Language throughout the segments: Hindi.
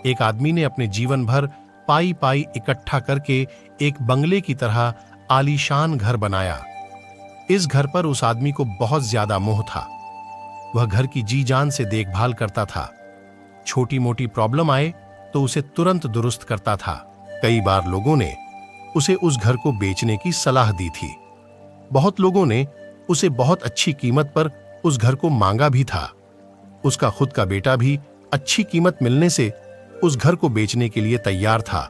एक आदमी ने अपने जीवन भर पाई पाई इकट्ठा करके एक बंगले की तरह आलीशान घर बनाया। इस घर पर उस आदमी को बहुत ज्यादा मोह था। वह घर की जी जान से देखभाल करता था। छोटी मोटी प्रॉब्लम आए तो उसे तुरंत दुरुस्त करता था। कई बार लोगों ने उसे उस घर को बेचने की सलाह दी थी। बहुत लोगों ने उसे बहुत अच्छी कीमत पर उस घर को मांगा भी था। उसका खुद का बेटा भी अच्छी कीमत मिलने से उस घर को बेचने के लिए तैयार था,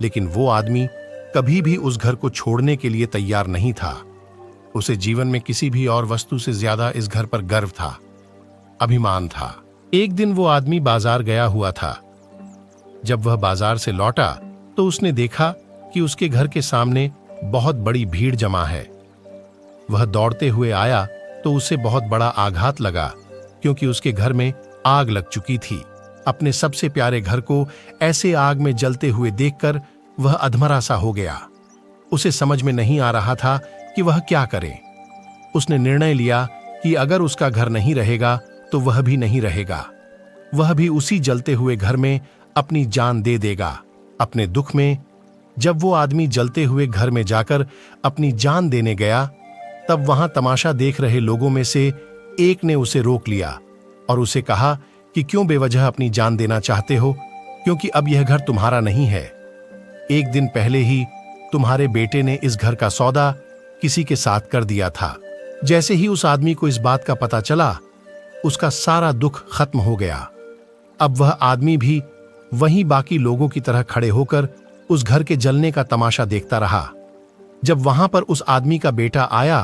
लेकिन वो आदमी कभी भी उस घर को छोड़ने के लिए तैयार नहीं था। उसे जीवन में किसी भी और वस्तु से ज्यादा इस घर पर गर्व था, अभिमान था। एक दिन वो आदमी बाजार गया हुआ था। जब वह बाजार से लौटा तो उसने देखा कि उसके घर के सामने बहुत बड़ी भीड़ जमा है। वह दौड़ते हुए आया तो उसे बहुत बड़ा आघात लगा, क्योंकि उसके घर में आग लग चुकी थी। अपने सबसे प्यारे घर को ऐसे आग में जलते हुए देखकर वह अधमरा सा हो गया। उसे समझ में नहीं आ रहा था कि वह क्या करे। उसने निर्णय लिया कि अगर उसका घर नहीं रहेगा तो वह भी नहीं रहेगा। वह भी उसी जलते हुए घर में अपनी जान दे देगा। अपने दुख में जब वो आदमी जलते हुए घर में जाकर अपनी जान देने गया, तब वहां तमाशा देख रहे लोगों में से एक ने उसे रोक लिया और उसे कहा कि क्यों बेवजह अपनी जान देना चाहते हो, क्योंकि अब यह घर तुम्हारा नहीं है। एक दिन पहले ही तुम्हारे बेटे ने इस घर का सौदा किसी के साथ कर दिया था। जैसे ही उस आदमी को इस बात का पता चला, उसका सारा दुख खत्म हो गया। अब वह आदमी भी वहीं बाकी लोगों की तरह खड़े होकर उस घर के जलने का तमाशा देखता रहा। जब वहां पर उस आदमी का बेटा आया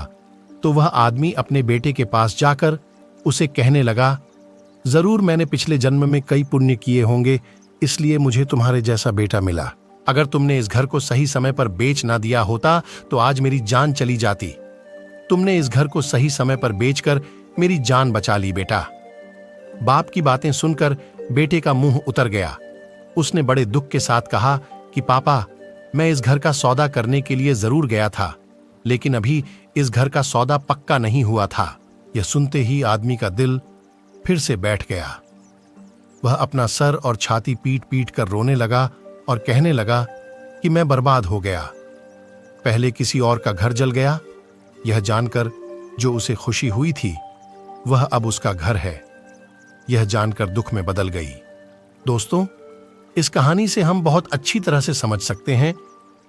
तो वह आदमी अपने बेटे के पास जाकर उसे कहने लगा, जरूर मैंने पिछले जन्म में कई पुण्य किए होंगे, इसलिए मुझे तुम्हारे जैसा बेटा मिला। अगर तुमने इस घर को सही समय पर बेच ना दिया होता तो आज मेरी जान चली जाती। तुमने इस घर को सही समय पर बेचकर मेरी जान बचा ली बेटा। बाप की बातें सुनकर बेटे का मुंह उतर गया। उसने बड़े दुख के साथ कहा कि पापा, मैं इस घर का सौदा करने के लिए जरूर गया था, लेकिन अभी इस घर का सौदा पक्का नहीं हुआ था। यह सुनते ही आदमी का दिल फिर से बैठ गया। वह अपना सर और छाती पीट पीट कर रोने लगा और कहने लगा कि मैं बर्बाद हो गया। पहले किसी और का घर जल गया, यह जानकर जो उसे खुशी हुई थी वह अब उसका घर है, यह जानकर दुख में बदल गई। दोस्तों, इस कहानी से हम बहुत अच्छी तरह से समझ सकते हैं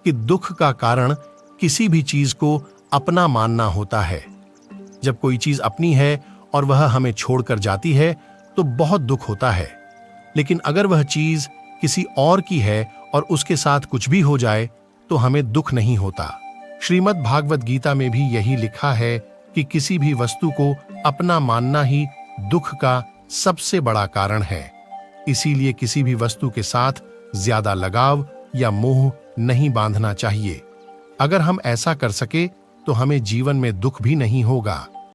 कि दुख का कारण किसी भी चीज को अपना मानना होता है। जब कोई चीज अपनी है और वह हमें छोड़कर जाती है तो बहुत दुख होता है, लेकिन अगर वह चीज किसी और की है और उसके साथ कुछ भी हो जाए तो हमें दुख नहीं होता। श्रीमद् भागवत गीता में भी यही लिखा है कि किसी भी वस्तु को अपना मानना ही दुख का सबसे बड़ा कारण है। इसीलिए किसी भी वस्तु के साथ ज्यादा लगाव या मोह नहीं बांधना चाहिए। अगर हम ऐसा कर सके तो हमें जीवन में दुख भी नहीं होगा।